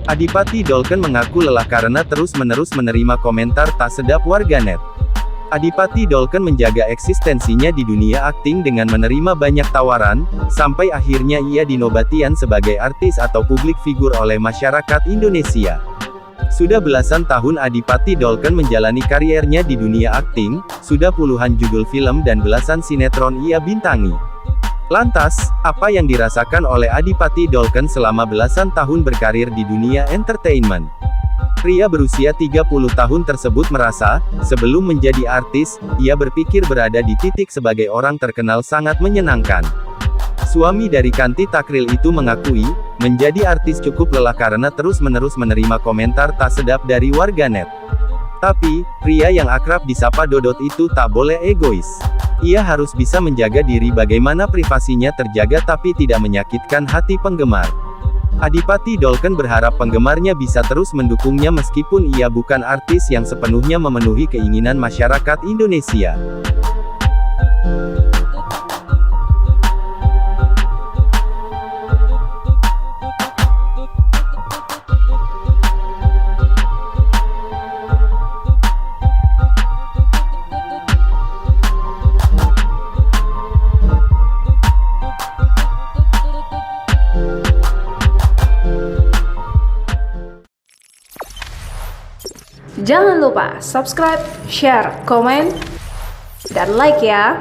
Adipati Dolken mengaku lelah karena terus-menerus menerima komentar tak sedap warganet. Adipati Dolken menjaga eksistensinya di dunia akting dengan menerima banyak tawaran, sampai akhirnya ia dinobatian sebagai artis atau publik figur oleh masyarakat Indonesia. Sudah belasan tahun Adipati Dolken menjalani kariernya di dunia akting, sudah puluhan judul film dan belasan sinetron ia bintangi. Lantas, apa yang dirasakan oleh Adipati Dolken selama belasan tahun berkarir di dunia entertainment? Pria berusia 30 tahun tersebut merasa, sebelum menjadi artis, ia berpikir berada di titik sebagai orang terkenal sangat menyenangkan. Suami dari Kanti Takril itu mengakui, menjadi artis cukup lelah karena terus-menerus menerima komentar tak sedap dari warganet. Tapi, pria yang akrab disapa Dodot itu tak boleh egois. Ia harus bisa menjaga diri bagaimana privasinya terjaga tapi tidak menyakitkan hati penggemar. Adipati Dolken berharap penggemarnya bisa terus mendukungnya meskipun ia bukan artis yang sepenuhnya memenuhi keinginan masyarakat Indonesia. Jangan lupa subscribe, share, komen, dan like ya.